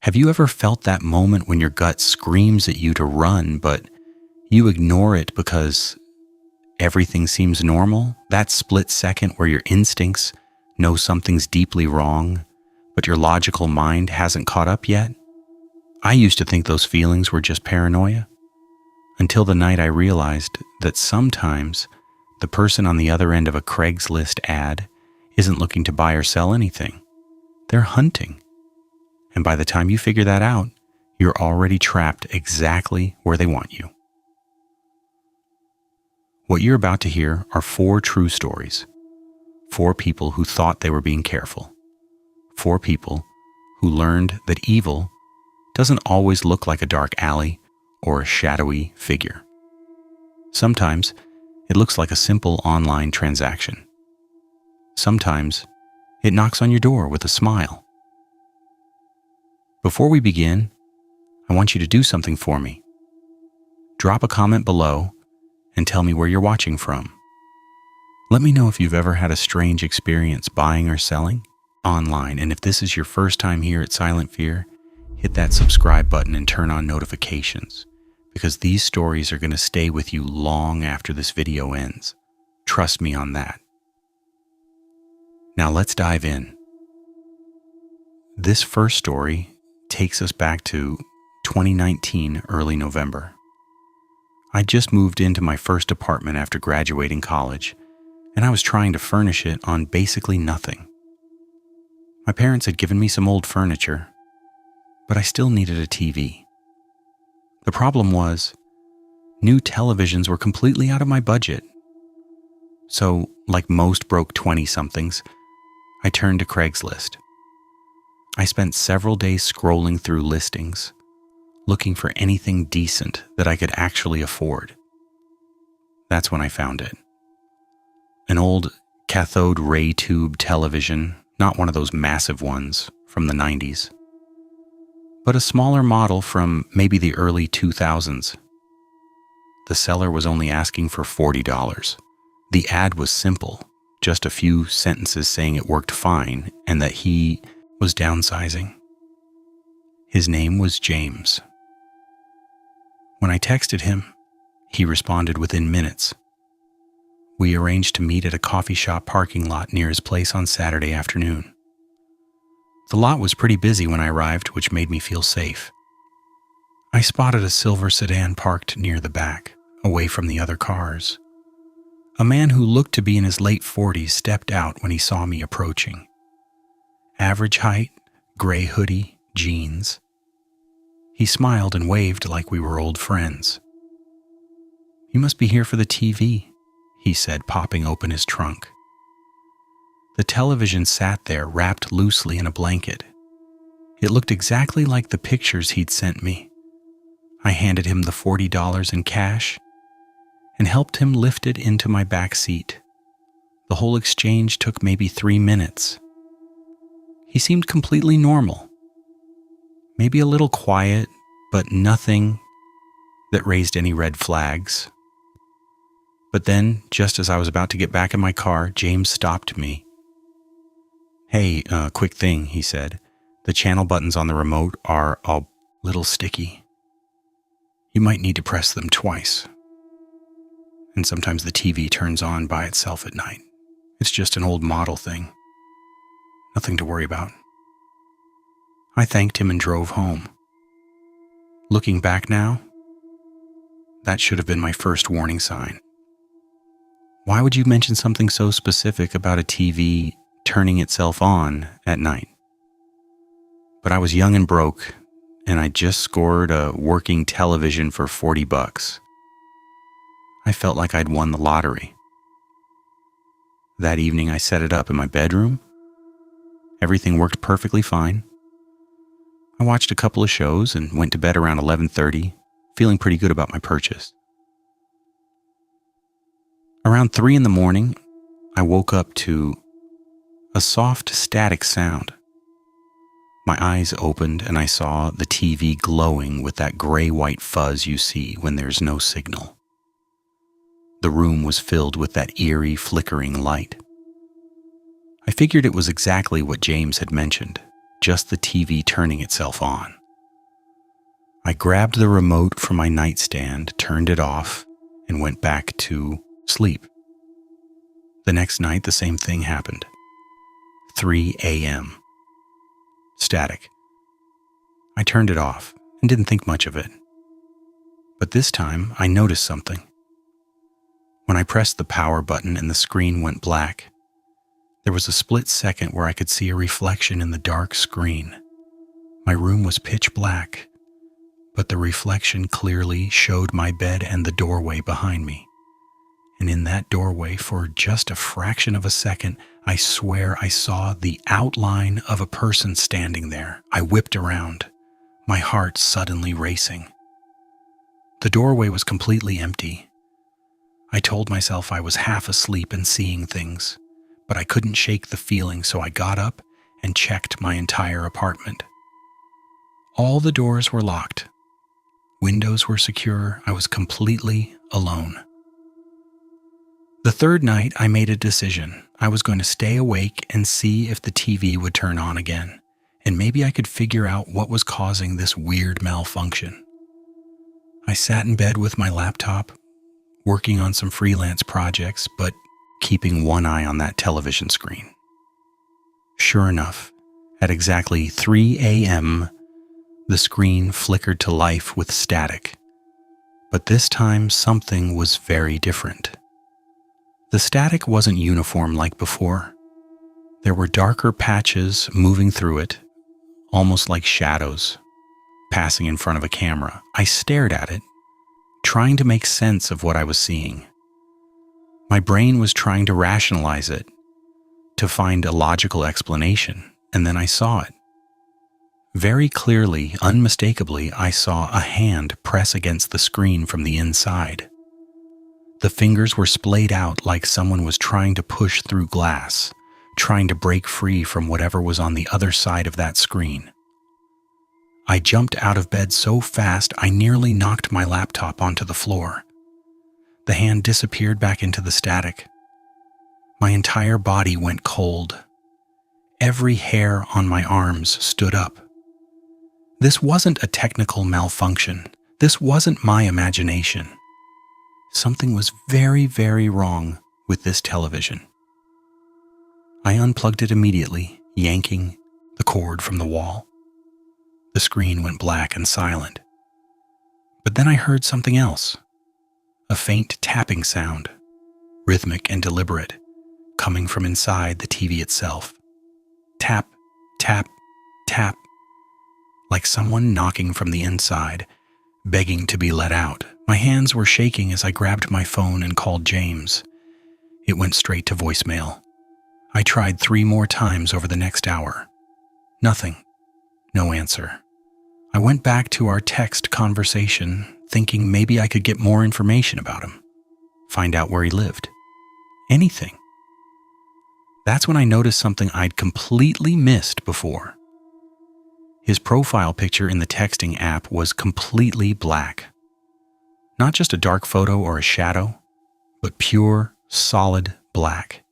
Have you ever felt that moment when your gut screams at you to run, but you ignore it because everything seems normal? That split second where your instincts know something's deeply wrong, but your logical mind hasn't caught up yet? I used to think those feelings were just paranoia, until the night I realized that sometimes the person on the other end of a Craigslist ad isn't looking to buy or sell anything. They're hunting. And by the time you figure that out, you're already trapped exactly where they want you. What you're about to hear are 4 true stories. 4 people who thought they were being careful. 4 people who learned that evil doesn't always look like a dark alley or a shadowy figure. Sometimes it looks like a simple online transaction. Sometimes it knocks on your door with a smile. Before we begin, I want you to do something for me. Drop a comment below and tell me where you're watching from. Let me know if you've ever had a strange experience buying or selling online, and if this is your first time here at Silent Fear, hit that subscribe button and turn on notifications, because these stories are going to stay with you long after this video ends. Trust me on that. Now let's dive in. This first story takes us back to 2019, early November. I just moved into my first apartment after graduating college, and I was trying to furnish it on basically nothing. My parents had given me some old furniture, but I still needed a TV. The problem was, new televisions were completely out of my budget. So, like most broke 20-somethings, I turned to Craigslist. I spent several days scrolling through listings, looking for anything decent that I could actually afford. That's when I found it. An old cathode ray tube television, not one of those massive ones from the 90s, but a smaller model from maybe the early 2000s. The seller was only asking for $40. The ad was simple, just a few sentences saying it worked fine and that he was downsizing. His name was James. When I texted him, he responded within minutes. We arranged to meet at a coffee shop parking lot near his place on Saturday afternoon. The lot was pretty busy when I arrived, which made me feel safe. I spotted a silver sedan parked near the back, away from the other cars. A man who looked to be in his late 40s stepped out when he saw me approaching. Average height, gray hoodie, jeans. He smiled and waved like we were old friends. "You must be here for the TV," he said, popping open his trunk. The television sat there wrapped loosely in a blanket. It looked exactly like the pictures he'd sent me. I handed him the $40 in cash and helped him lift it into my back seat. The whole exchange took maybe 3 minutes. He seemed completely normal. Maybe a little quiet, but nothing that raised any red flags. But then, just as I was about to get back in my car, James stopped me. "Hey, quick thing," he said. "The channel buttons on the remote are a little sticky. You might need to press them twice. And sometimes the TV turns on by itself at night. It's just an old model thing. Nothing to worry about." I thanked him and drove home. Looking back now, that should have been my first warning sign. Why would you mention something so specific about a TV turning itself on at night? But I was young and broke, and I just scored a working television for $40. I felt like I'd won the lottery. That evening I set it up in my bedroom. Everything worked perfectly fine. I watched a couple of shows and went to bed around 11:30, feeling pretty good about my purchase. Around 3 in the morning, I woke up to a soft static sound. My eyes opened and I saw the TV glowing with that gray-white fuzz you see when there's no signal. The room was filled with that eerie, flickering light. I figured it was exactly what James had mentioned, just the TV turning itself on. I grabbed the remote from my nightstand, turned it off, and went back to sleep. The next night, the same thing happened. 3 a.m. Static. I turned it off and didn't think much of it. But this time, I noticed something. When I pressed the power button and the screen went black, there was a split second where I could see a reflection in the dark screen. My room was pitch black, but the reflection clearly showed my bed and the doorway behind me. And in that doorway, for just a fraction of a second, I swear I saw the outline of a person standing there. I whipped around, my heart suddenly racing. The doorway was completely empty. I told myself I was half asleep and seeing things, but I couldn't shake the feeling, so I got up and checked my entire apartment. All the doors were locked. Windows were secure. I was completely alone. The third night, I made a decision. I was going to stay awake and see if the TV would turn on again, and maybe I could figure out what was causing this weird malfunction. I sat in bed with my laptop, working on some freelance projects, but keeping one eye on that television screen. Sure enough, at exactly 3 a.m., the screen flickered to life with static. But this time, something was very different. The static wasn't uniform like before. There were darker patches moving through it, almost like shadows, passing in front of a camera. I stared at it, trying to make sense of what I was seeing. My brain was trying to rationalize it, to find a logical explanation, and then I saw it. Very clearly, unmistakably, I saw a hand press against the screen from the inside. The fingers were splayed out like someone was trying to push through glass, trying to break free from whatever was on the other side of that screen. I jumped out of bed so fast I nearly knocked my laptop onto the floor. The hand disappeared back into the static. My entire body went cold. Every hair on my arms stood up. This wasn't a technical malfunction. This wasn't my imagination. Something was very, very wrong with this television. I unplugged it immediately, yanking the cord from the wall. The screen went black and silent. But then I heard something else. A faint tapping sound, rhythmic and deliberate, coming from inside the TV itself. Tap, tap, tap, like someone knocking from the inside, begging to be let out. My hands were shaking as I grabbed my phone and called James. It went straight to voicemail. I tried 3 more times over the next hour. Nothing. No answer. I went back to our text conversation, thinking maybe I could get more information about him. Find out where he lived. Anything. That's when I noticed something I'd completely missed before. His profile picture in the texting app was completely black. Not just a dark photo or a shadow, but pure, solid black.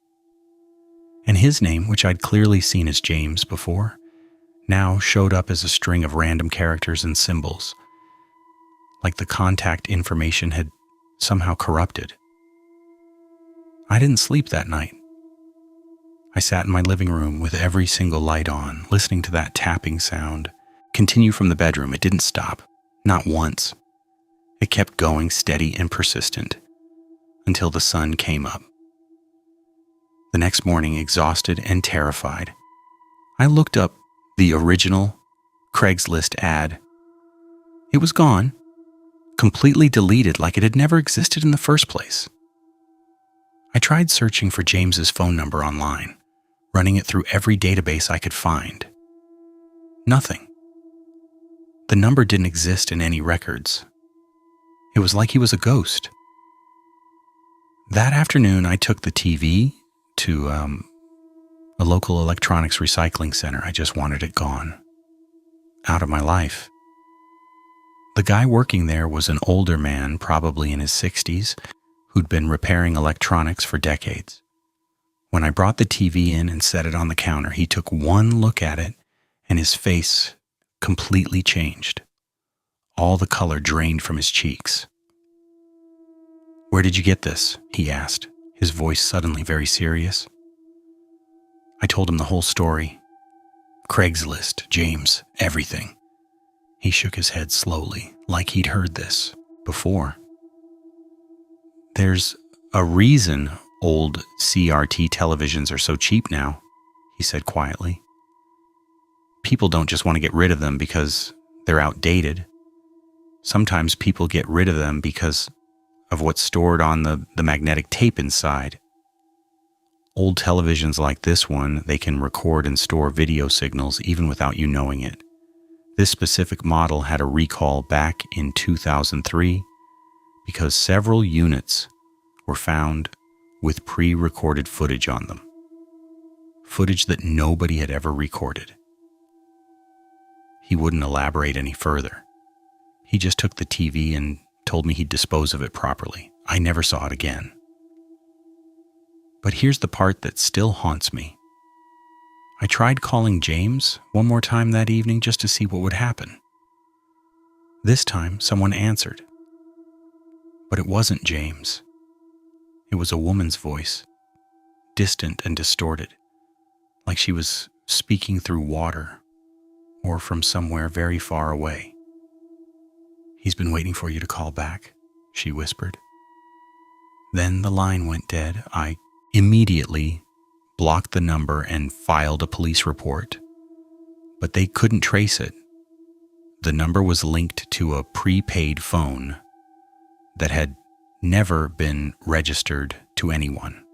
And his name, which I'd clearly seen as James before, now showed up as a string of random characters and symbols, like the contact information had somehow corrupted. I didn't sleep that night. I sat in my living room with every single light on, listening to that tapping sound continue from the bedroom. It didn't stop, not once. It kept going steady and persistent until the sun came up. The next morning, exhausted and terrified, I looked up the original Craigslist ad. It was gone, completely deleted like it had never existed in the first place. I tried searching for James's phone number online, running it through every database I could find. Nothing. The number didn't exist in any records. It was like he was a ghost. That afternoon, I took the TV to a local electronics recycling center. I just wanted it gone. Out of my life. The guy working there was an older man, probably in his 60s, who'd been repairing electronics for decades. When I brought the TV in and set it on the counter, he took one look at it and his face completely changed. All the color drained from his cheeks. "Where did you get this?" he asked, his voice suddenly very serious. I told him the whole story. Craigslist, James, everything. He shook his head slowly, like he'd heard this before. "There's a reason old CRT televisions are so cheap now," he said quietly. "People don't just want to get rid of them because they're outdated. Sometimes people get rid of them because of what's stored on the magnetic tape inside. Old televisions like this one, they can record and store video signals even without you knowing it. This specific model had a recall back in 2003 because several units were found with pre-recorded footage on them. Footage that nobody had ever recorded." He wouldn't elaborate any further. He just took the TV and told me he'd dispose of it properly. I never saw it again. But here's the part that still haunts me. I tried calling James one more time that evening just to see what would happen. This time, someone answered. But it wasn't James. It was a woman's voice, distant and distorted, like she was speaking through water or from somewhere very far away. "He's been waiting for you to call back," she whispered. Then the line went dead. I immediately blocked the number and filed a police report, but they couldn't trace it. The number was linked to a prepaid phone that had never been registered to anyone.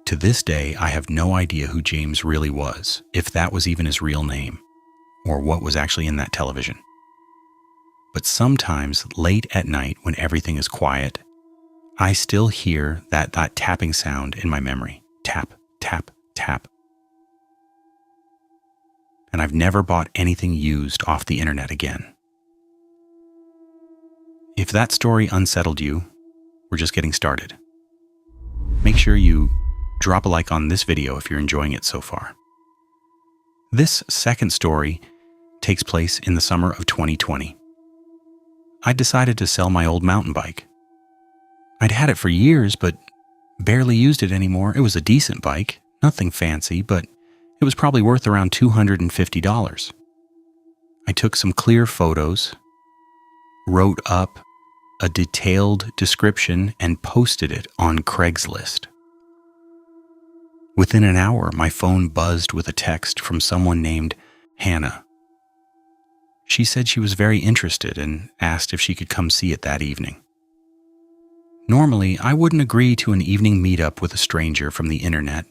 To this day, I have no idea who James really was, if that was even his real name, or what was actually in that television. But sometimes, late at night when everything is quiet, I still hear that tapping sound in my memory. Tap, tap, tap. And I've never bought anything used off the internet again. If that story unsettled you, we're just getting started. Make sure you drop a like on this video if you're enjoying it so far. This second story takes place in the summer of 2020. I decided to sell my old mountain bike. I'd had it for years, but barely used it anymore. It was a decent bike, nothing fancy, but it was probably worth around $250. I took some clear photos, wrote up a detailed description, and posted it on Craigslist. Within an hour, my phone buzzed with a text from someone named Hannah. She said she was very interested and asked if she could come see it that evening. Normally, I wouldn't agree to an evening meetup with a stranger from the internet,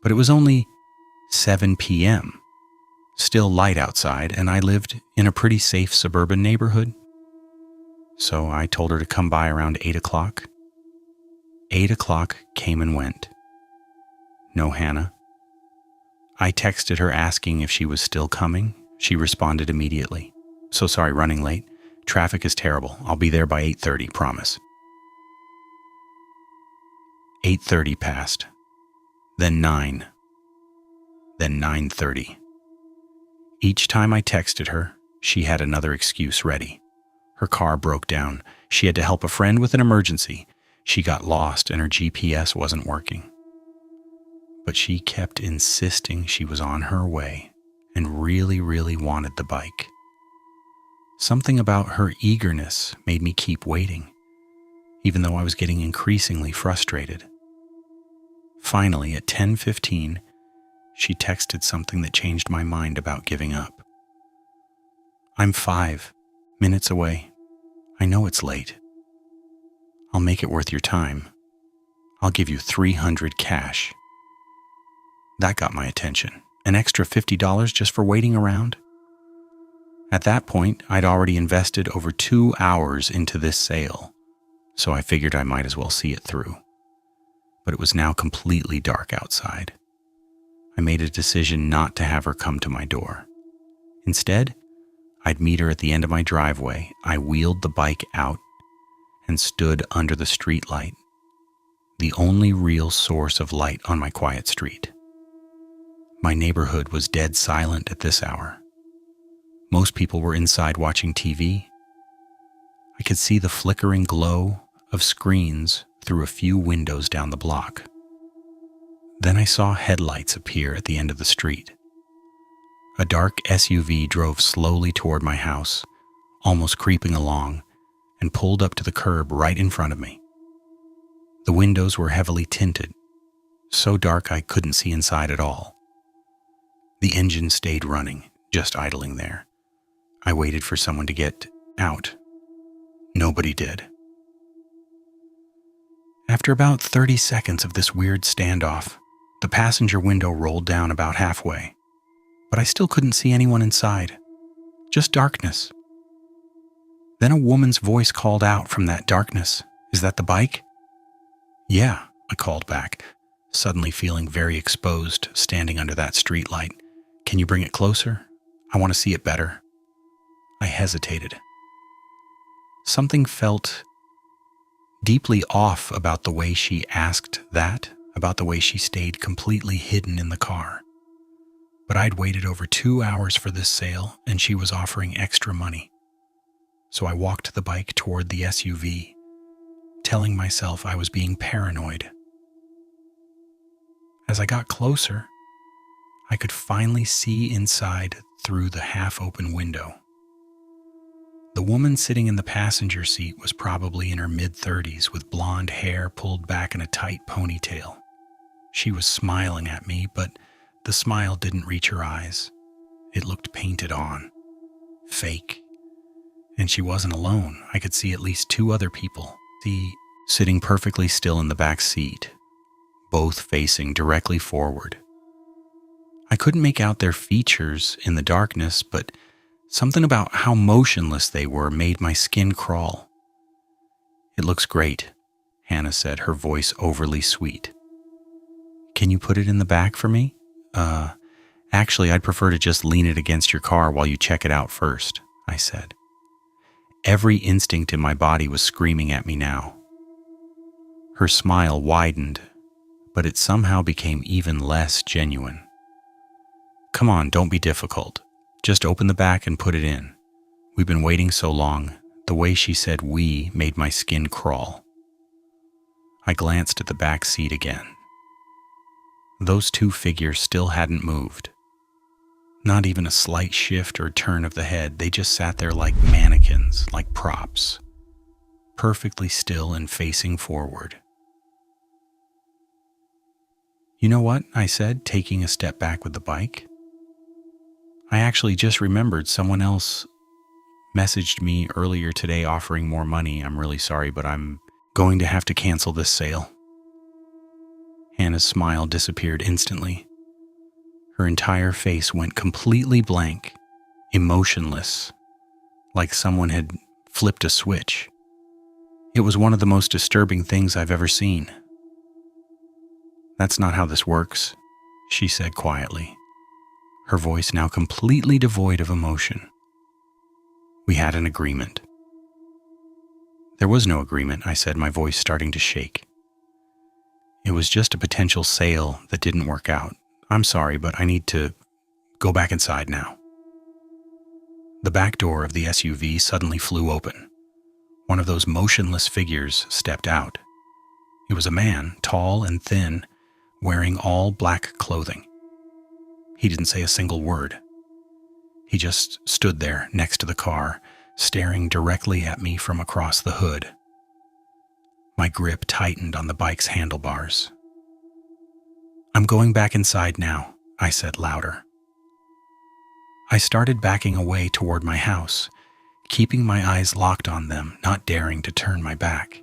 but it was only 7 p.m., still light outside, and I lived in a pretty safe suburban neighborhood. So I told her to come by around 8 o'clock. 8 o'clock came and went. No Hannah. I texted her asking if she was still coming. She responded immediately. "So sorry, running late. Traffic is terrible. I'll be there by 8:30, promise." 8:30 passed. Then 9. Then 9:30. Each time I texted her, she had another excuse ready. Her car broke down. She had to help a friend with an emergency. She got lost and her GPS wasn't working. But she kept insisting she was on her way and really, really wanted the bike. Something about her eagerness made me keep waiting, even though I was getting increasingly frustrated. Finally, at 10:15, she texted something that changed my mind about giving up. "I'm 5 minutes away. I know it's late. I'll make it worth your time. I'll give you $300 cash." That got my attention. An extra $50 just for waiting around? At that point, I'd already invested over 2 hours into this sale, so I figured I might as well see it through. But it was now completely dark outside. I made a decision not to have her come to my door. Instead, I'd meet her at the end of my driveway. I wheeled the bike out and stood under the streetlight, the only real source of light on my quiet street. My neighborhood was dead silent at this hour. Most people were inside watching TV. I could see the flickering glow of screens through a few windows down the block. Then I saw headlights appear at the end of the street. A dark SUV drove slowly toward my house, almost creeping along, and pulled up to the curb right in front of me. The windows were heavily tinted, so dark I couldn't see inside at all. The engine stayed running, just idling there. I waited for someone to get out. Nobody did. After about 30 seconds of this weird standoff, the passenger window rolled down about halfway, but I still couldn't see anyone inside. Just darkness. Then a woman's voice called out from that darkness, "Is that the bike?" "Yeah," I called back, suddenly feeling very exposed standing under that streetlight. "Can you bring it closer? I want to see it better." I hesitated. Something felt deeply off about the way she asked that, about the way she stayed completely hidden in the car. But I'd waited over 2 hours for this sale, and she was offering extra money. So I walked the bike toward the SUV, telling myself I was being paranoid. As I got closer, I could finally see inside through the half-open window. The woman sitting in the passenger seat was probably in her mid-30s with blonde hair pulled back in a tight ponytail. She was smiling at me, but the smile didn't reach her eyes. It looked painted on, fake. And she wasn't alone. I could see at least 2 other people, sitting perfectly still in the back seat, both facing directly forward. I couldn't make out their features in the darkness, but something about how motionless they were made my skin crawl. "It looks great," Hannah said, her voice overly sweet. "Can you put it in the back for me?" Actually, I'd prefer to just lean it against your car while you check it out first," I said. Every instinct in my body was screaming at me now. Her smile widened, but it somehow became even less genuine. "Come on, don't be difficult. Just open the back and put it in. We've been waiting so long." The way she said "we" made my skin crawl. I glanced at the back seat again. Those 2 figures still hadn't moved. Not even a slight shift or turn of the head. They just sat there like mannequins, like props, perfectly still and facing forward. "You know what?" I said, taking a step back with the bike. "I actually just remembered someone else messaged me earlier today offering more money. I'm really sorry, but I'm going to have to cancel this sale." Hannah's smile disappeared instantly. Her entire face went completely blank, emotionless, like someone had flipped a switch. It was one of the most disturbing things I've ever seen. "That's not how this works," she said quietly, her voice now completely devoid of emotion. "We had an agreement." "There was no agreement," I said, my voice starting to shake. "It was just a potential sale that didn't work out. I'm sorry, but I need to go back inside now." The back door of the SUV suddenly flew open. One of those motionless figures stepped out. It was a man, tall and thin, wearing all black clothing. He didn't say a single word. He just stood there next to the car, staring directly at me from across the hood. My grip tightened on the bike's handlebars. "I'm going back inside now," I said louder. I started backing away toward my house, keeping my eyes locked on them, not daring to turn my back.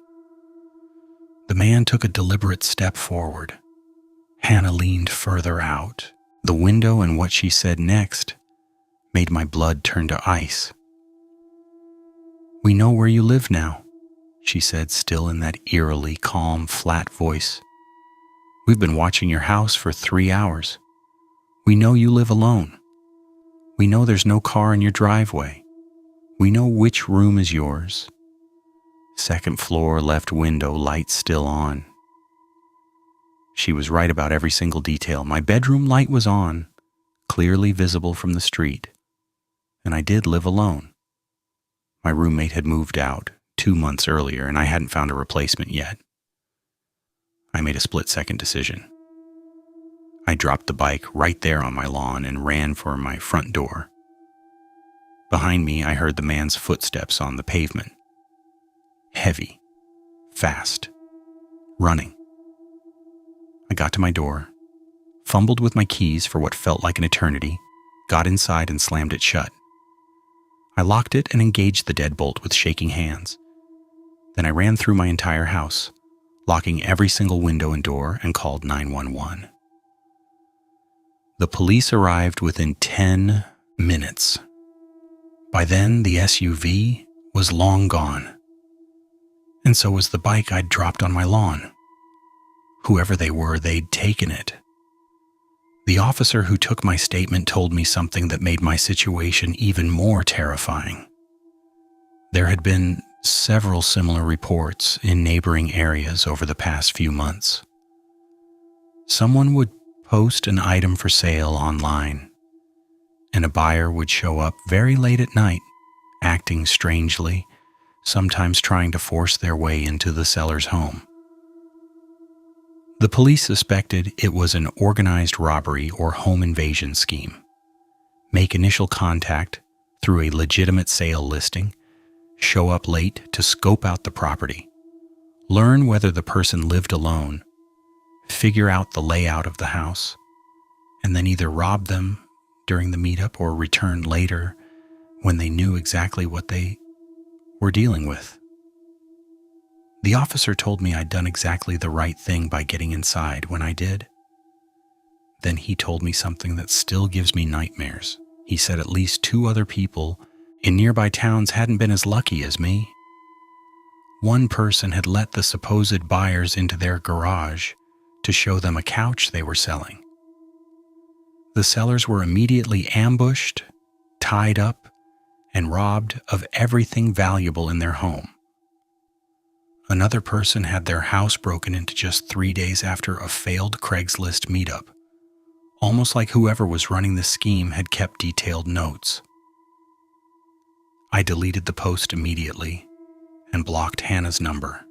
The man took a deliberate step forward. Hannah leaned further out. The window and what she said next made my blood turn to ice. "We know where you live now," she said, still in that eerily calm, flat voice. "We've been watching your house for 3 hours. We know you live alone. We know there's no car in your driveway. We know which room is yours. Second floor, left window, light still on." She was right about every single detail. My bedroom light was on, clearly visible from the street, and I did live alone. My roommate had moved out 2 months earlier, and I hadn't found a replacement yet. I made a split-second decision. I dropped the bike right there on my lawn and ran for my front door. Behind me, I heard the man's footsteps on the pavement. Heavy, fast, running. I got to my door, fumbled with my keys for what felt like an eternity, got inside and slammed it shut. I locked it and engaged the deadbolt with shaking hands. Then I ran through my entire house, locking every single window and door, and called 911. The police arrived within 10 minutes. By then, the SUV was long gone, and so was the bike I'd dropped on my lawn. Whoever they were, they'd taken it. The officer who took my statement told me something that made my situation even more terrifying. There had been several similar reports in neighboring areas over the past few months. Someone would post an item for sale online, and a buyer would show up very late at night, acting strangely, sometimes trying to force their way into the seller's home. The police suspected it was an organized robbery or home invasion scheme. Make initial contact through a legitimate sale listing, show up late to scope out the property, learn whether the person lived alone, figure out the layout of the house, and then either rob them during the meetup or return later when they knew exactly what they were dealing with. The officer told me I'd done exactly the right thing by getting inside when I did. Then he told me something that still gives me nightmares. He said at least 2 other people in nearby towns hadn't been as lucky as me. One person had let the supposed buyers into their garage to show them a couch they were selling. The sellers were immediately ambushed, tied up, and robbed of everything valuable in their home. Another person had their house broken into just 3 days after a failed Craigslist meetup, almost like whoever was running the scheme had kept detailed notes. I deleted the post immediately and blocked Hannah's number.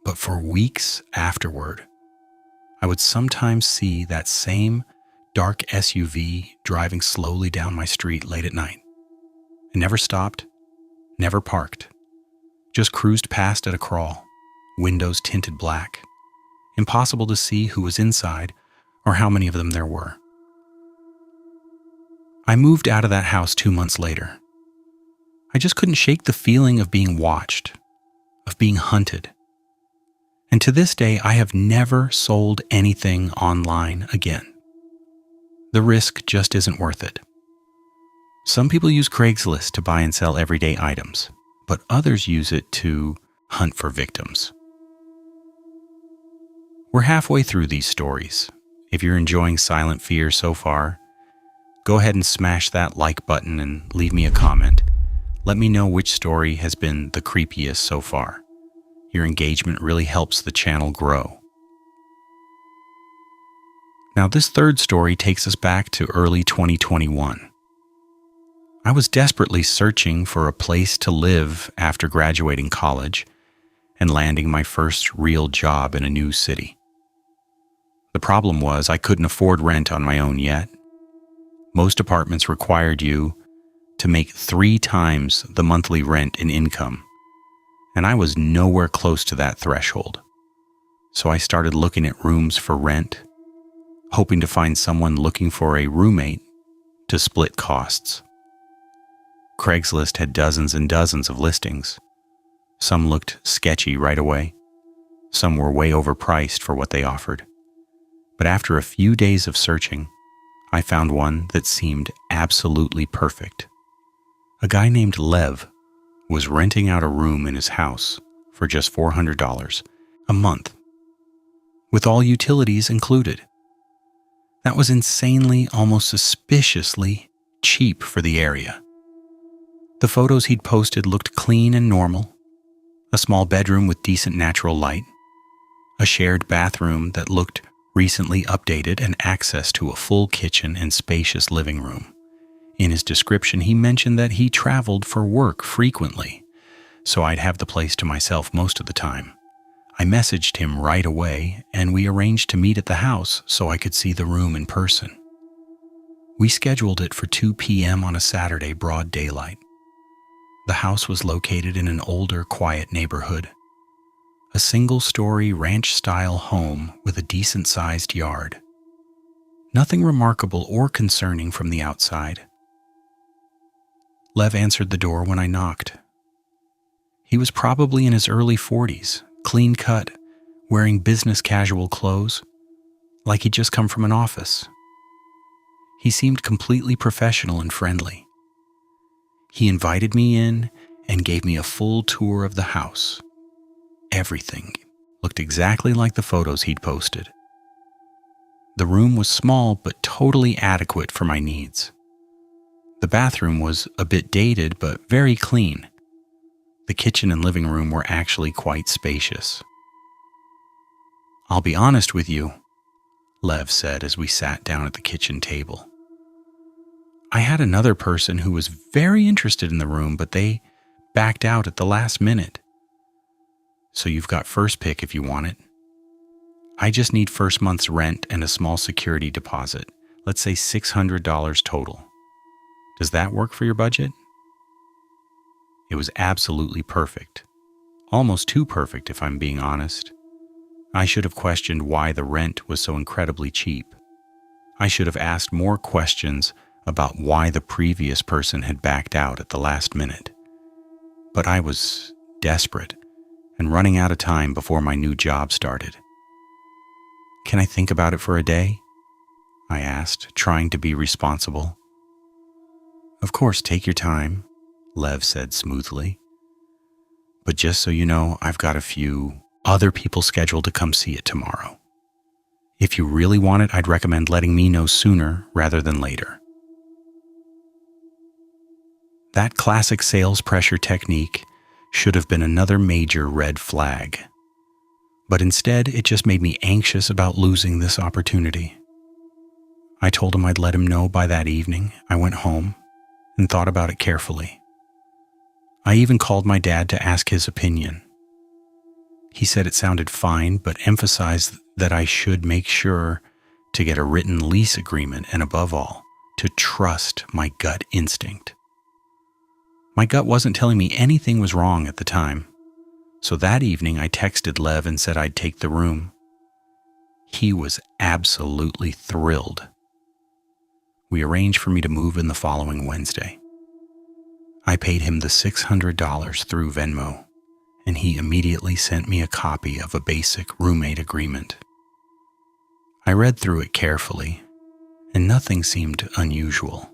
But for weeks afterward, I would sometimes see that same dark SUV driving slowly down my street late at night. It never stopped, never parked. Just cruised past at a crawl, windows tinted black. Impossible to see who was inside or how many of them there were. I moved out of that house 2 months later. I just couldn't shake the feeling of being watched, of being hunted. And to this day, I have never sold anything online again. The risk just isn't worth it. Some people use Craigslist to buy and sell everyday items, but others use it to hunt for victims. We're halfway through these stories. If you're enjoying Silent Fear so far, go ahead and smash that like button and leave me a comment. Let me know which story has been the creepiest so far. Your engagement really helps the channel grow. Now, this third story takes us back to early 2021. I was desperately searching for a place to live after graduating college and landing my first real job in a new city. The problem was I couldn't afford rent on my own yet. Most apartments required you to make 3 times the monthly rent in income, and I was nowhere close to that threshold. So I started looking at rooms for rent, hoping to find someone looking for a roommate to split costs. Craigslist had dozens and dozens of listings. Some looked sketchy right away. Some were way overpriced for what they offered. But after a few days of searching, I found one that seemed absolutely perfect. A guy named Lev was renting out a room in his house for just $400 a month, with all utilities included. That was insanely, almost suspiciously cheap for the area. The photos he'd posted looked clean and normal. A small bedroom with decent natural light, a shared bathroom that looked recently updated, and access to a full kitchen and spacious living room. In his description, he mentioned that he traveled for work frequently, so I'd have the place to myself most of the time. I messaged him right away, and we arranged to meet at the house so I could see the room in person. We scheduled it for 2 p.m. on a Saturday, broad daylight. The house was located in an older, quiet neighborhood. A single-story ranch-style home with a decent-sized yard. Nothing remarkable or concerning from the outside. Lev answered the door when I knocked. He was probably in his early 40s, clean-cut, wearing business casual clothes, like he'd just come from an office. He seemed completely professional and friendly. He invited me in and gave me a full tour of the house. Everything looked exactly like the photos he'd posted. The room was small but totally adequate for my needs. The bathroom was a bit dated but very clean. The kitchen and living room were actually quite spacious. "I'll be honest with you," Lev said as we sat down at the kitchen table. "I had another person who was very interested in the room, but they backed out at the last minute. So you've got first pick if you want it. I just need first month's rent and a small security deposit, let's say $600 total. Does that work for your budget?" It was absolutely perfect. Almost too perfect, if I'm being honest. I should have questioned why the rent was so incredibly cheap. I should have asked more questions about why the previous person had backed out at the last minute. But I was desperate and running out of time before my new job started. "Can I think about it for a day?" I asked, trying to be responsible. "Of course, take your time," Lev said smoothly. "But just so you know, I've got a few other people scheduled to come see it tomorrow. If you really want it, I'd recommend letting me know sooner rather than later." That classic sales pressure technique should have been another major red flag. But instead, it just made me anxious about losing this opportunity. I told him I'd let him know by that evening. I went home and thought about it carefully. I even called my dad to ask his opinion. He said it sounded fine, but emphasized that I should make sure to get a written lease agreement and, above all, to trust my gut instinct. My gut wasn't telling me anything was wrong at the time, so that evening I texted Lev and said I'd take the room. He was absolutely thrilled. We arranged for me to move in the following Wednesday. I paid him the $600 through Venmo, and he immediately sent me a copy of a basic roommate agreement. I read through it carefully, and nothing seemed unusual.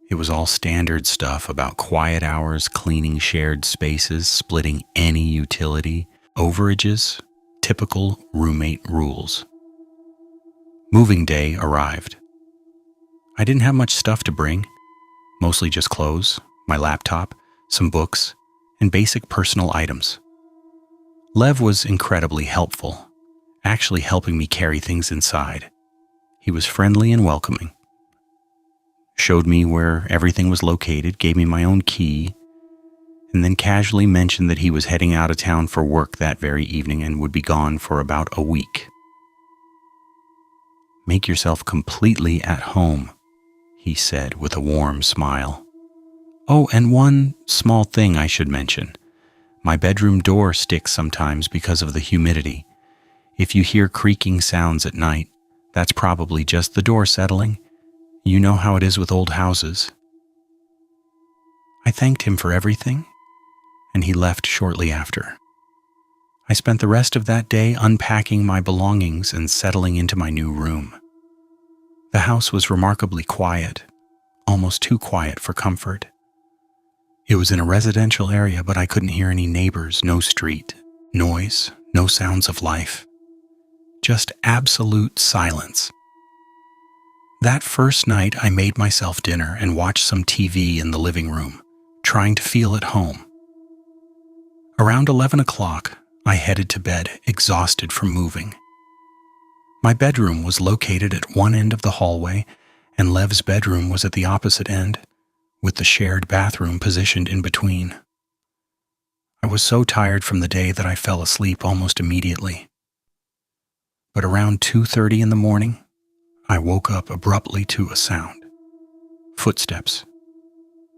It was all standard stuff about quiet hours, cleaning shared spaces, splitting any utility, overages, typical roommate rules. Moving day arrived. I didn't have much stuff to bring, mostly just clothes, my laptop, some books, and basic personal items. Lev was incredibly helpful, actually helping me carry things inside. He was friendly and welcoming. Showed me where everything was located, gave me my own key, and then casually mentioned that he was heading out of town for work that very evening and would be gone for about a week. "Make yourself completely at home," he said with a warm smile. "Oh, and one small thing I should mention. My bedroom door sticks sometimes because of the humidity. If you hear creaking sounds at night, that's probably just the door settling. You know how it is with old houses." I thanked him for everything, and he left shortly after. I spent the rest of that day unpacking my belongings and settling into my new room. The house was remarkably quiet, almost too quiet for comfort. It was in a residential area, but I couldn't hear any neighbors, no street, noise, no sounds of life. Just absolute silence. That first night, I made myself dinner and watched some TV in the living room, trying to feel at home. Around 11 o'clock, I headed to bed, exhausted from moving. My bedroom was located at one end of the hallway, and Lev's bedroom was at the opposite end, with the shared bathroom positioned in between. I was so tired from the day that I fell asleep almost immediately. But around 2:30 in the morning, I woke up abruptly to a sound. Footsteps.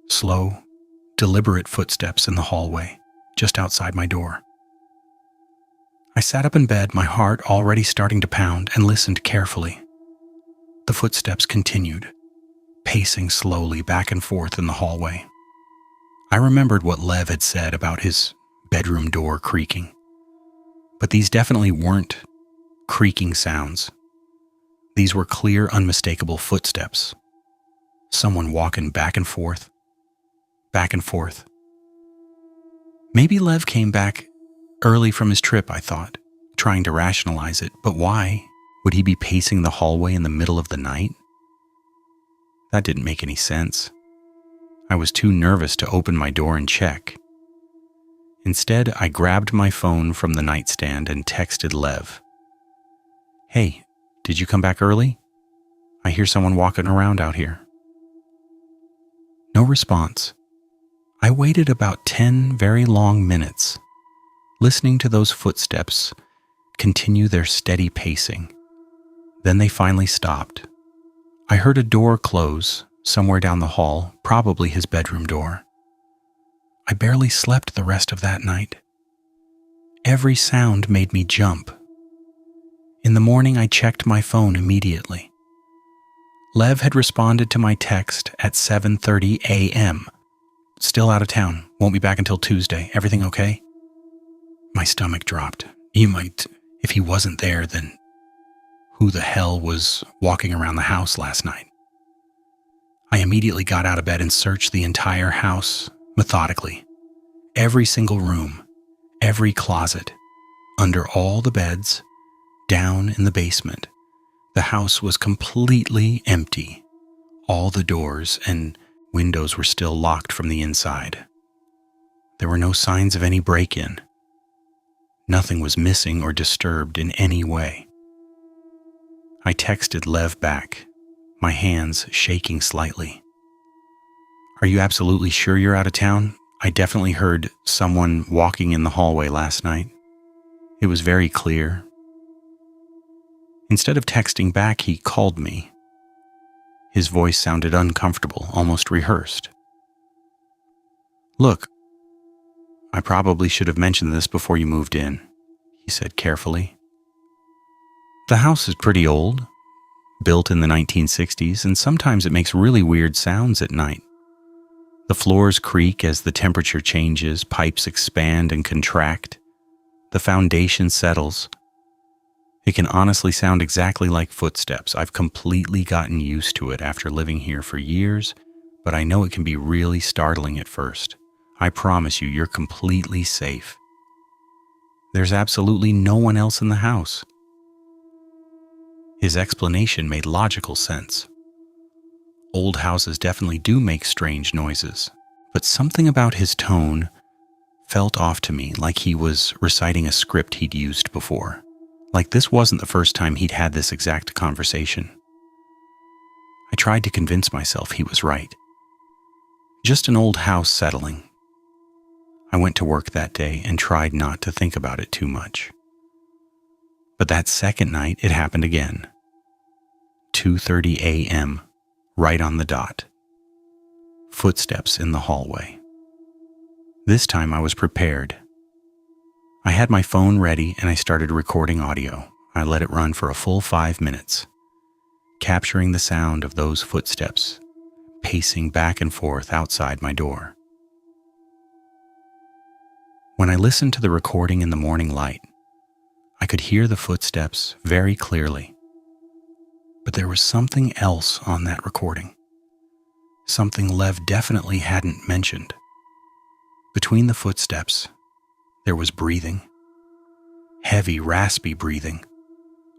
Slow, deliberate footsteps in the hallway, just outside my door. I sat up in bed, my heart already starting to pound, and listened carefully. The footsteps continued, pacing slowly back and forth in the hallway. I remembered what Lev had said about his bedroom door creaking. But these definitely weren't creaking sounds. These were clear, unmistakable footsteps. Someone walking back and forth, back and forth. Maybe Lev came back early from his trip, I thought, trying to rationalize it. But why would he be pacing the hallway in the middle of the night? That didn't make any sense. I was too nervous to open my door and check. Instead, I grabbed my phone from the nightstand and texted Lev. "Hey, did you come back early? I hear someone walking around out here." No response. I waited about 10 very long minutes, listening to those footsteps continue their steady pacing. Then they finally stopped. I heard a door close somewhere down the hall, probably his bedroom door. I barely slept the rest of that night. Every sound made me jump. In the morning, I checked my phone immediately. Lev had responded to my text at 7:30 a.m. "Still out of town. Won't be back until Tuesday. Everything okay?" My stomach dropped. If he wasn't there, then who the hell was walking around the house last night? I immediately got out of bed and searched the entire house methodically. Every single room, every closet, under all the beds, down in the basement. The house was completely empty. All the doors and windows were still locked from the inside. There were no signs of any break-in. Nothing was missing or disturbed in any way. I texted Lev back, my hands shaking slightly. "Are you absolutely sure you're out of town? I definitely heard someone walking in the hallway last night. It was very clear." Instead of texting back, he called me. His voice sounded uncomfortable, almost rehearsed. "Look, I probably should have mentioned this before you moved in," he said carefully. "The house is pretty old, built in the 1960s, and sometimes it makes really weird sounds at night. The floors creak as the temperature changes, pipes expand and contract, the foundation settles. It can honestly sound exactly like footsteps. I've completely gotten used to it after living here for years, but I know it can be really startling at first. I promise you're completely safe. There's absolutely no one else in the house." His explanation made logical sense. Old houses definitely do make strange noises, but something about his tone felt off to me, like he was reciting a script he'd used before. Like this wasn't the first time he'd had this exact conversation. I tried to convince myself he was right. Just an old house settling. I went to work that day and tried not to think about it too much. But that second night, it happened again. 2:30 a.m., right on the dot. Footsteps in the hallway. This time I was prepared. I had my phone ready and I started recording audio. I let it run for a full 5 minutes, capturing the sound of those footsteps, pacing back and forth outside my door. When I listened to the recording in the morning light, I could hear the footsteps very clearly. But there was something else on that recording. Something Lev definitely hadn't mentioned. Between the footsteps, there was breathing. Heavy, raspy breathing,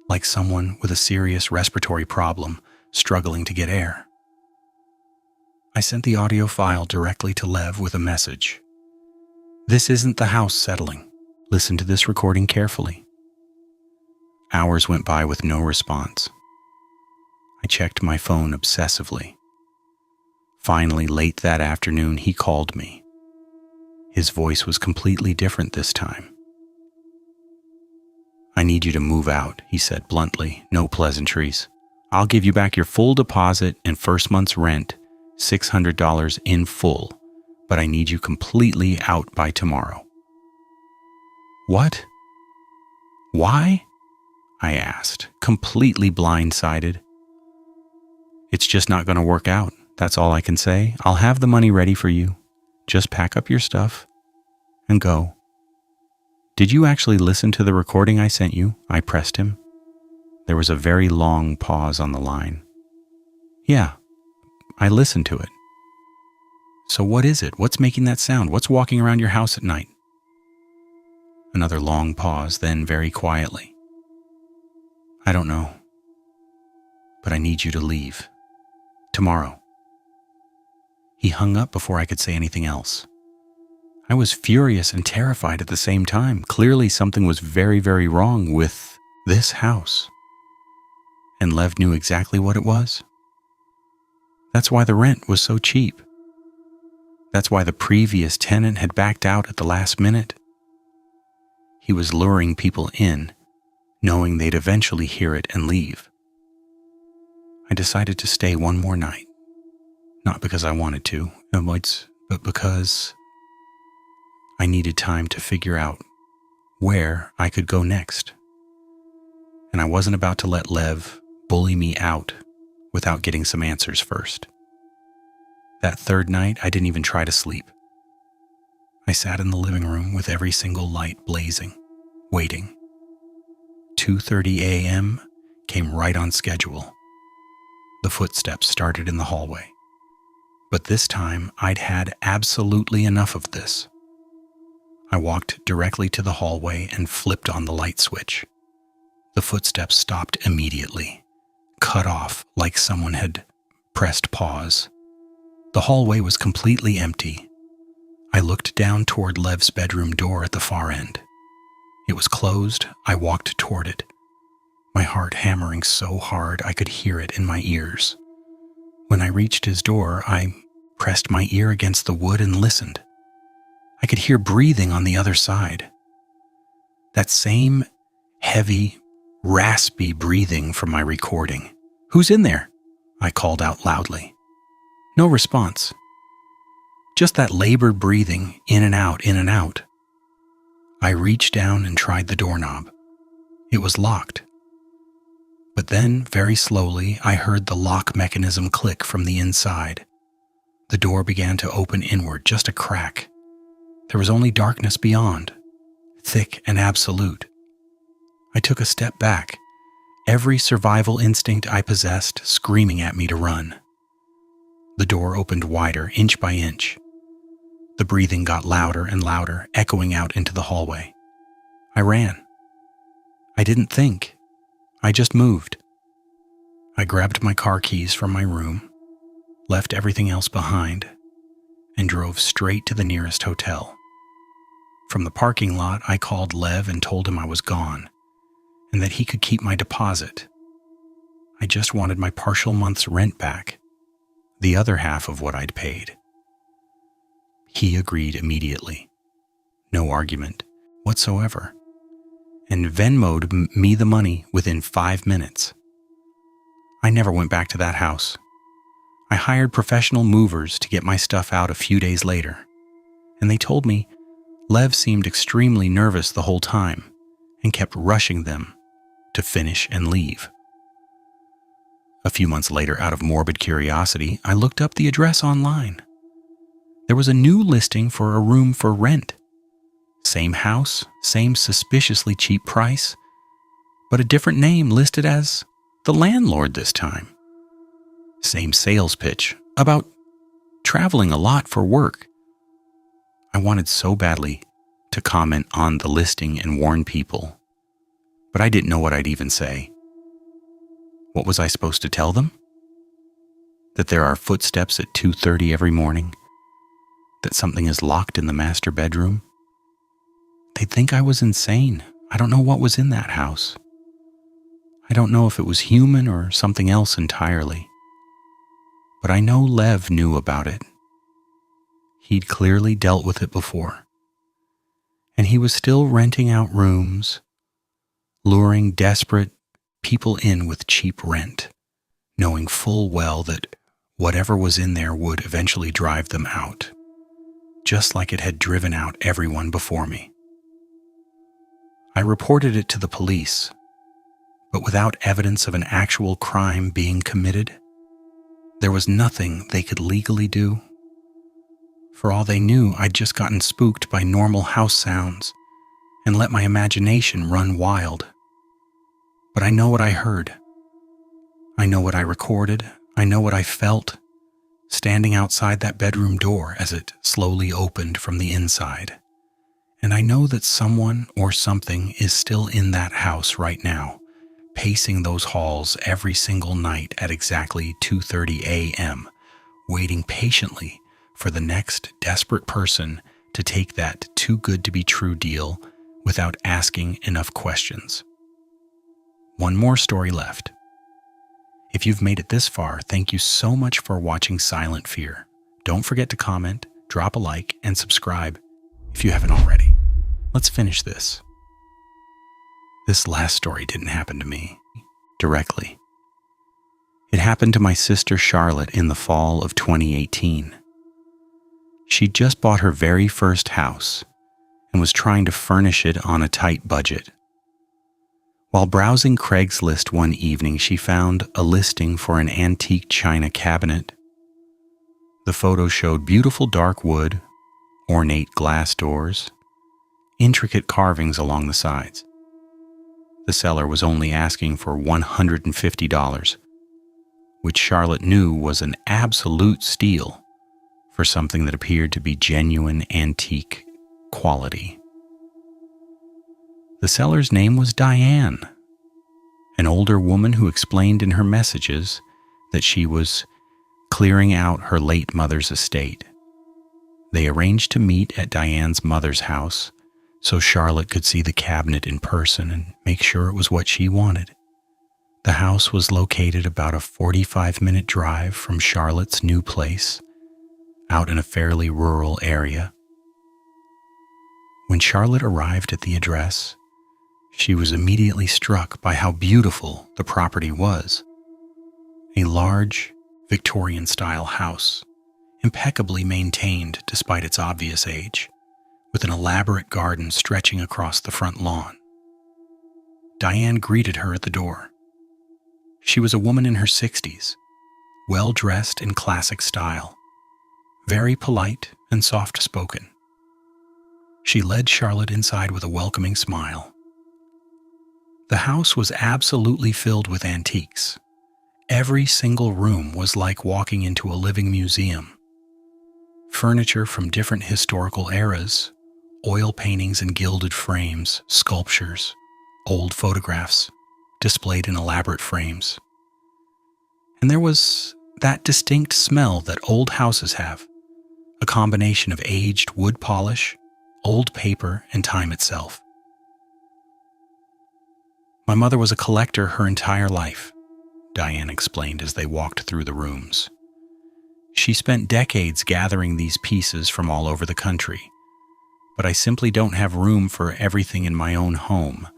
like someone with a serious respiratory problem struggling to get air. I sent the audio file directly to Lev with a message. "This isn't the house settling. Listen to this recording carefully. Hours went by with no response. I checked my phone obsessively. Finally, late that afternoon, he called me. His voice was completely different this time. "I need you to move out," he said bluntly, no pleasantries. "I'll give you back your full deposit and first month's rent, $600 in full, but I need you completely out by tomorrow." "What? Why?" I asked, completely blindsided. "It's just not going to work out. That's all I can say. I'll have the money ready for you. Just pack up your stuff and go." "Did you actually listen to the recording I sent you?" I pressed him. There was a very long pause on the line. "Yeah, I listened to it." "So what is it? What's making that sound? What's walking around your house at night?" Another long pause, then very quietly. "I don't know, but I need you to leave. Tomorrow." He hung up before I could say anything else. I was furious and terrified at the same time. Clearly something was very, very wrong with this house. And Lev knew exactly what it was. That's why the rent was so cheap. That's why the previous tenant had backed out at the last minute. He was luring people in, knowing they'd eventually hear it and leave. I decided to stay one more night. Not because I wanted to, but because I needed time to figure out where I could go next. And I wasn't about to let Lev bully me out without getting some answers first. That third night, I didn't even try to sleep. I sat in the living room with every single light blazing, waiting. 2:30 a.m. came right on schedule. The footsteps started in the hallway. But this time, I'd had absolutely enough of this. I walked directly to the hallway and flipped on the light switch. The footsteps stopped immediately, cut off like someone had pressed pause. The hallway was completely empty. I looked down toward Lev's bedroom door at the far end. It was closed. I walked toward it, my heart hammering so hard I could hear it in my ears. When I reached his door, I pressed my ear against the wood and listened. I could hear breathing on the other side. That same heavy, raspy breathing from my recording. "Who's in there?" I called out loudly. No response. Just that labored breathing, in and out, in and out. I reached down and tried the doorknob. It was locked. But then, very slowly, I heard the lock mechanism click from the inside. The door began to open inward, just a crack. There was only darkness beyond, thick and absolute. I took a step back, every survival instinct I possessed screaming at me to run. The door opened wider, inch by inch. The breathing got louder and louder, echoing out into the hallway. I ran. I didn't think. I just moved. I grabbed my car keys from my room, left everything else behind, and drove straight to the nearest hotel. From the parking lot, I called Lev and told him I was gone, and that he could keep my deposit. I just wanted my partial month's rent back, the other half of what I'd paid. He agreed immediately. No argument whatsoever, and Venmo'd me the money within 5 minutes. I never went back to that house. I hired professional movers to get my stuff out a few days later, and they told me Lev seemed extremely nervous the whole time and kept rushing them to finish and leave. A few months later, out of morbid curiosity, I looked up the address online. There was a new listing for a room for rent. Same house, same suspiciously cheap price, but a different name listed as the landlord this time. Same sales pitch about traveling a lot for work. I wanted so badly to comment on the listing and warn people, but I didn't know what I'd even say. What was I supposed to tell them? That there are footsteps at 2:30 every morning? That something is locked in the master bedroom? they'd think I was insane. I don't know what was in that house. I don't know if it was human or something else entirely. But I know Lev knew about it. He'd clearly dealt with it before. And he was still renting out rooms, luring desperate people in with cheap rent, knowing full well that whatever was in there would eventually drive them out, just like it had driven out everyone before me. I reported it to the police, but without evidence of an actual crime being committed, there was nothing they could legally do. For all they knew, I'd just gotten spooked by normal house sounds and let my imagination run wild. But I know what I heard. I know what I recorded. I know what I felt, standing outside that bedroom door as it slowly opened from the inside. And I know that someone or something is still in that house right now, pacing those halls every single night at exactly 2:30 a.m., waiting patiently for the next desperate person to take that too-good-to-be-true deal without asking enough questions. One more story left. If you've made it this far, thank you so much for watching Silent Fear. Don't forget to comment, drop a like, and subscribe if you haven't already. Let's finish this. This last story didn't happen to me directly. It happened to my sister Charlotte in the fall of 2018. She'd just bought her very first house and was trying to furnish it on a tight budget. While browsing Craigslist one evening, she found a listing for an antique china cabinet. The photo showed beautiful dark wood, ornate glass doors, intricate carvings along the sides. The seller was only asking for $150, which Charlotte knew was an absolute steal for something that appeared to be genuine antique quality. The seller's name was Diane, an older woman who explained in her messages that she was clearing out her late mother's estate. They arranged to meet at Diane's mother's house so Charlotte could see the cabinet in person and make sure it was what she wanted. The house was located about a 45-minute drive from Charlotte's new place, out in a fairly rural area. When Charlotte arrived at the address, she was immediately struck by how beautiful the property was. A large, Victorian-style house, impeccably maintained despite its obvious age, with an elaborate garden stretching across the front lawn. Diane greeted her at the door. She was a woman in her 60s, well-dressed in classic style, very polite and soft-spoken. She led Charlotte inside with a welcoming smile. The house was absolutely filled with antiques. Every single room was like walking into a living museum. Furniture from different historical eras, oil paintings in gilded frames, sculptures, old photographs, displayed in elaborate frames. And there was that distinct smell that old houses have, a combination of aged wood polish, old paper, and time itself. My mother was a collector her entire life, Diane explained as they walked through the rooms. She spent decades gathering these pieces from all over the country, but I simply don't have room for everything in my own home,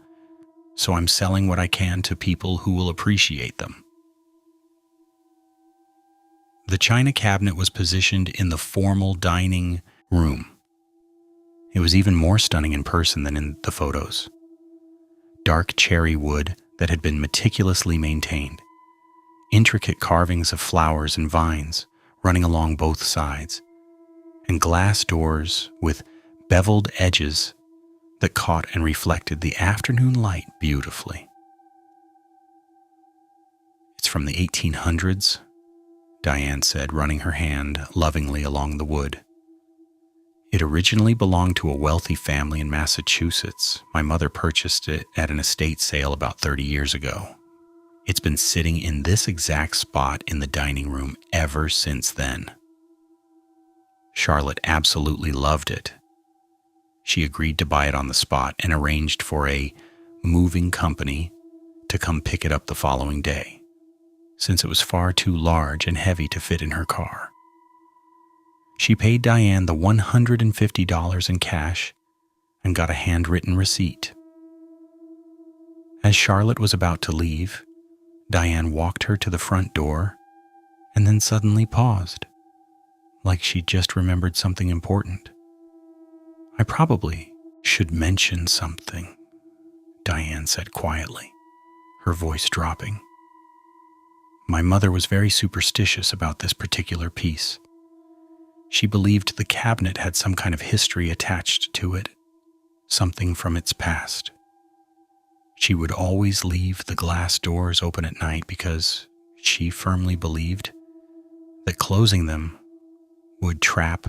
so I'm selling what I can to people who will appreciate them. The china cabinet was positioned in the formal dining room. It was even more stunning in person than in the photos. Dark cherry wood that had been meticulously maintained, intricate carvings of flowers and vines running along both sides, and glass doors with beveled edges that caught and reflected the afternoon light beautifully. "It's from the 1800s, Diane said, running her hand lovingly along the wood. "It originally belonged to a wealthy family in Massachusetts. My mother purchased it at an estate sale about 30 years ago. It's been sitting in this exact spot in the dining room ever since then." Charlotte absolutely loved it. She agreed to buy it on the spot and arranged for a moving company to come pick it up the following day, since it was far too large and heavy to fit in her car. She paid Diane the $150 in cash and got a handwritten receipt. As Charlotte was about to leave, Diane walked her to the front door and then suddenly paused, like she'd just remembered something important. "I probably should mention something," Diane said quietly, her voice dropping. "My mother was very superstitious about this particular piece. She believed the cabinet had some kind of history attached to it, something from its past. She would always leave the glass doors open at night because she firmly believed that closing them would trap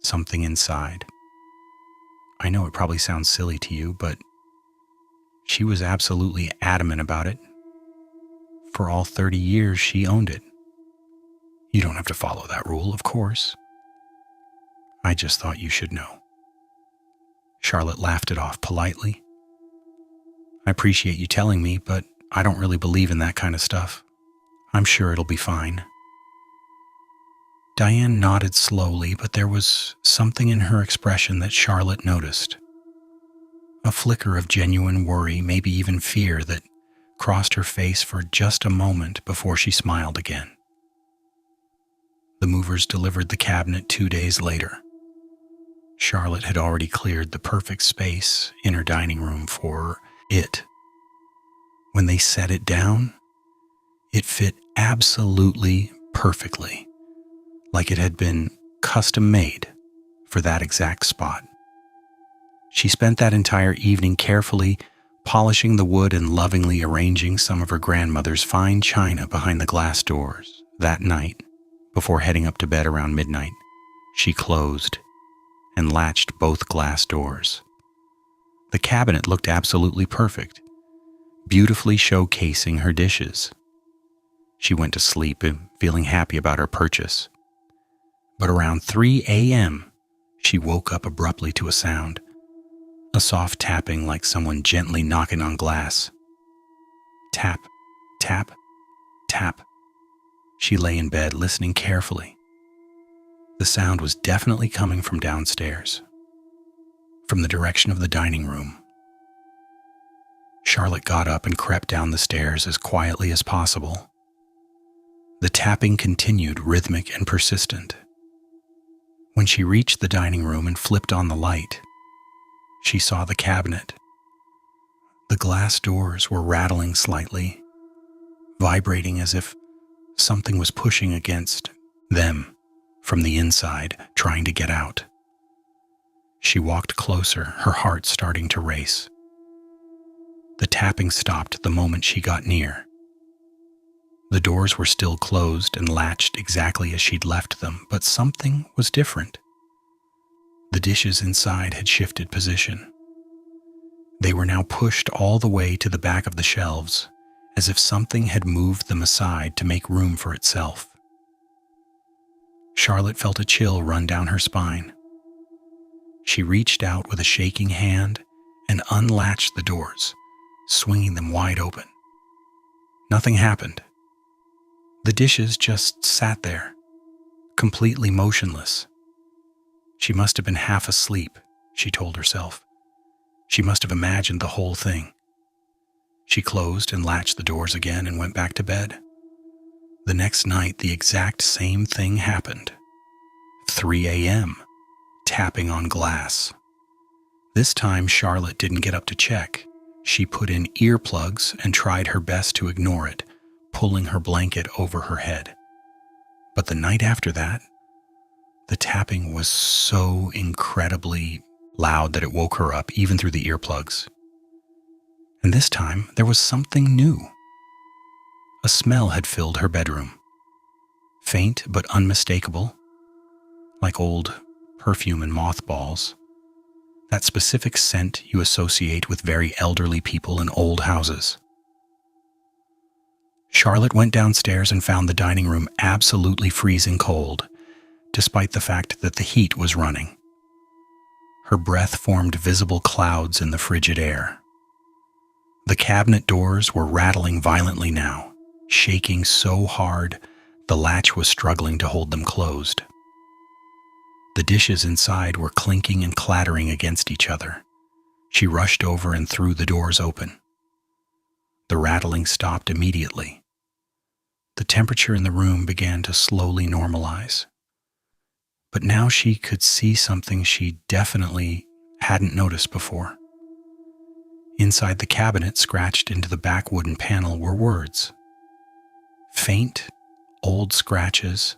something inside. I know it probably sounds silly to you, but she was absolutely adamant about it. For all 30 years, she owned it. You don't have to follow that rule, of course. I just thought you should know." Charlotte laughed it off politely. "I appreciate you telling me, but I don't really believe in that kind of stuff. I'm sure it'll be fine." Diane nodded slowly, but there was something in her expression that Charlotte noticed. A flicker of genuine worry, maybe even fear, that crossed her face for just a moment before she smiled again. The movers delivered the cabinet 2 days later. Charlotte had already cleared the perfect space in her dining room for it. When they set it down, it fit absolutely perfectly, like it had been custom made for that exact spot. She spent that entire evening carefully polishing the wood and lovingly arranging some of her grandmother's fine china behind the glass doors. That night, before heading up to bed around midnight, she closed and latched both glass doors. The cabinet looked absolutely perfect, beautifully showcasing her dishes. She went to sleep feeling happy about her purchase. But around 3 a.m., she woke up abruptly to a sound, a soft tapping like someone gently knocking on glass. Tap, tap, tap. She lay in bed listening carefully. The sound was definitely coming from downstairs, from the direction of the dining room. Charlotte got up and crept down the stairs as quietly as possible. The tapping continued, rhythmic and persistent. When she reached the dining room and flipped on the light, she saw the cabinet. The glass doors were rattling slightly, vibrating as if something was pushing against them from the inside, trying to get out. She walked closer, her heart starting to race. The tapping stopped the moment she got near. The doors were still closed and latched exactly as she'd left them, but something was different. The dishes inside had shifted position. They were now pushed all the way to the back of the shelves, as if something had moved them aside to make room for itself. Charlotte felt a chill run down her spine. She reached out with a shaking hand and unlatched the doors, swinging them wide open. Nothing happened. The dishes just sat there, completely motionless. She must have been half asleep, she told herself. She must have imagined the whole thing. She closed and latched the doors again and went back to bed. The next night, the exact same thing happened. 3 a.m., tapping on glass. This time, Charlotte didn't get up to check. She put in earplugs and tried her best to ignore it, pulling her blanket over her head. But the night after that, the tapping was so incredibly loud that it woke her up, even through the earplugs. And this time, there was something new. A smell had filled her bedroom. Faint but unmistakable, like old perfume and mothballs. That specific scent you associate with very elderly people in old houses. Charlotte went downstairs and found the dining room absolutely freezing cold, despite the fact that the heat was running. Her breath formed visible clouds in the frigid air. The cabinet doors were rattling violently now, shaking so hard the latch was struggling to hold them closed. The dishes inside were clinking and clattering against each other. She rushed over and threw the doors open. The rattling stopped immediately. The temperature in the room began to slowly normalize. But now she could see something she definitely hadn't noticed before. Inside the cabinet, scratched into the back wooden panel, were words. Faint, old scratches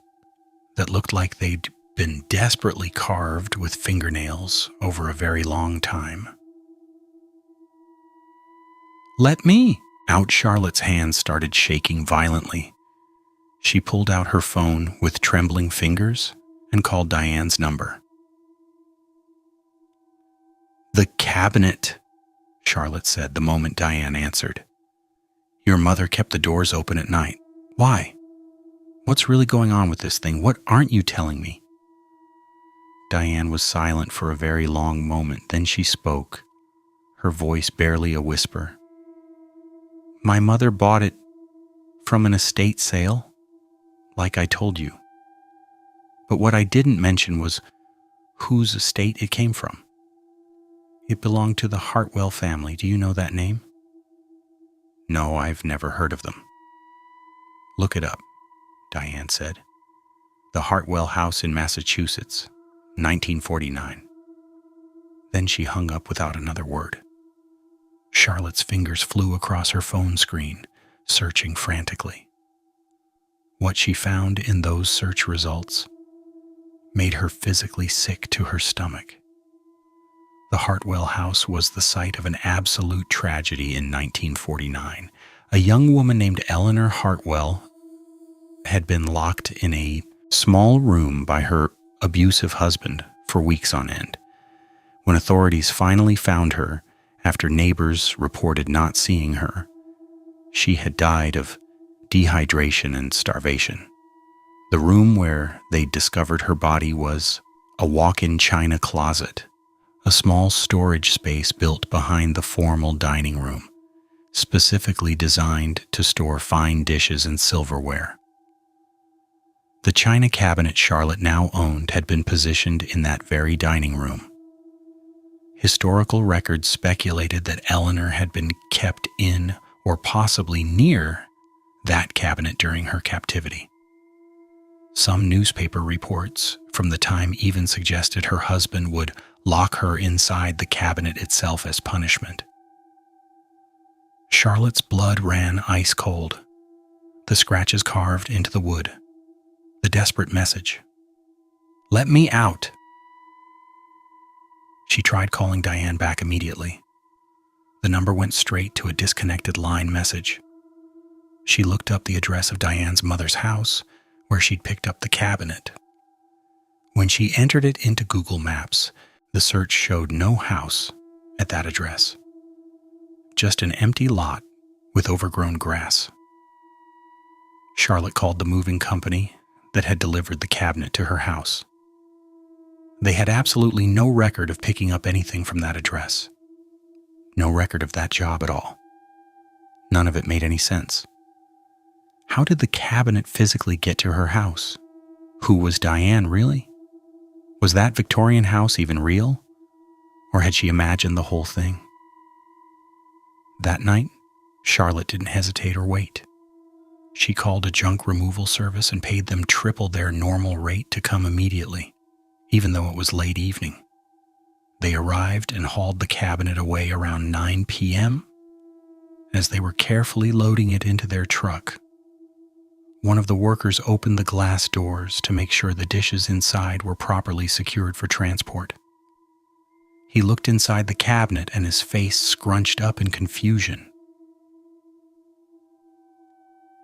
that looked like they'd been desperately carved with fingernails over a very long time. "Let me!" Out Charlotte's hands started shaking violently. She pulled out her phone with trembling fingers and called Diane's number. "The cabinet," Charlotte said the moment Diane answered. "Your mother kept the doors open at night. Why? What's really going on with this thing? What aren't you telling me?" Diane was silent for a very long moment. Then she spoke, her voice barely a whisper. "My mother bought it from an estate sale, like I told you. But what I didn't mention was whose estate it came from. It belonged to the Hartwell family. Do you know that name?" "No, I've never heard of them." "Look it up," Diane said. "The Hartwell House in Massachusetts, 1949. Then she hung up without another word. Charlotte's fingers flew across her phone screen, searching frantically. What she found in those search results made her physically sick to her stomach. The Hartwell house was the site of an absolute tragedy in 1949. A young woman named Eleanor Hartwell had been locked in a small room by her abusive husband for weeks on end. When authorities finally found her, after neighbors reported not seeing her, she had died of dehydration and starvation. The room where they discovered her body was a walk-in china closet, a small storage space built behind the formal dining room, specifically designed to store fine dishes and silverware. The china cabinet Charlotte now owned had been positioned in that very dining room. Historical records speculated that Eleanor had been kept in or possibly near that cabinet during her captivity. Some newspaper reports from the time even suggested her husband would lock her inside the cabinet itself as punishment. Charlotte's blood ran ice cold, the scratches carved into the wood, the desperate message, "Let me out." She tried calling Diane back immediately. The number went straight to a disconnected line message. She looked up the address of Diane's mother's house, where she'd picked up the cabinet. When she entered it into Google Maps, the search showed no house at that address, just an empty lot with overgrown grass. Charlotte called the moving company that had delivered the cabinet to her house. They had absolutely no record of picking up anything from that address. No record of that job at all. None of it made any sense. How did the cabinet physically get to her house? Who was Diane, really? Was that Victorian house even real? Or had she imagined the whole thing? That night, Charlotte didn't hesitate or wait. She called a junk removal service and paid them triple their normal rate to come immediately, even though it was late evening. They arrived and hauled the cabinet away around 9 p.m. As they were carefully loading it into their truck, one of the workers opened the glass doors to make sure the dishes inside were properly secured for transport. He looked inside the cabinet and his face scrunched up in confusion.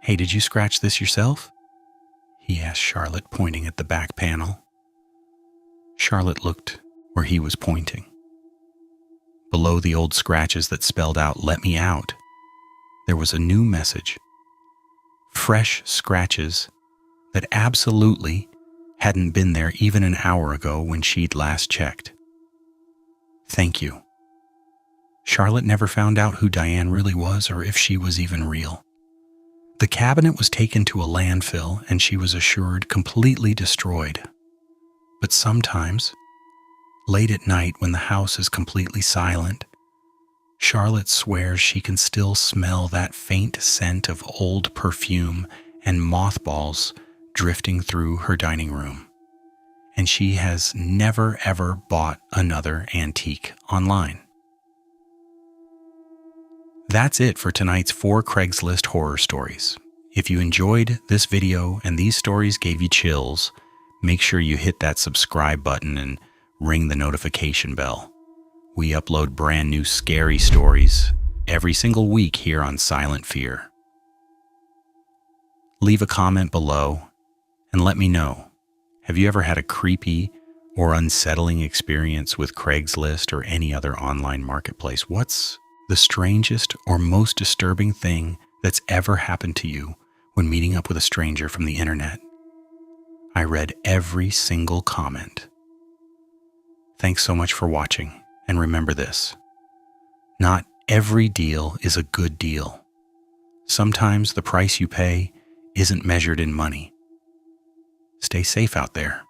"Hey, did you scratch this yourself?" he asked Charlotte, pointing at the back panel. Charlotte looked where he was pointing. Below the old scratches that spelled out "Let me out," there was a new message. Fresh scratches that absolutely hadn't been there even an hour ago when she'd last checked. Thank you. Charlotte never found out who Diane really was or if she was even real. The cabinet was taken to a landfill and she was assured completely destroyed. But sometimes, late at night when the house is completely silent, Charlotte swears she can still smell that faint scent of old perfume and mothballs drifting through her dining room. And she has never ever bought another antique online. That's it for tonight's 4 Craigslist horror stories. If you enjoyed this video and these stories gave you chills, make sure you hit that subscribe button and ring the notification bell. We upload brand new scary stories every single week here on Silent Fear. Leave a comment below and let me know. Have you ever had a creepy or unsettling experience with Craigslist or any other online marketplace? What's the strangest or most disturbing thing that's ever happened to you when meeting up with a stranger from the internet? I read every single comment. Thanks so much for watching, and remember this: not every deal is a good deal. Sometimes the price you pay isn't measured in money. Stay safe out there.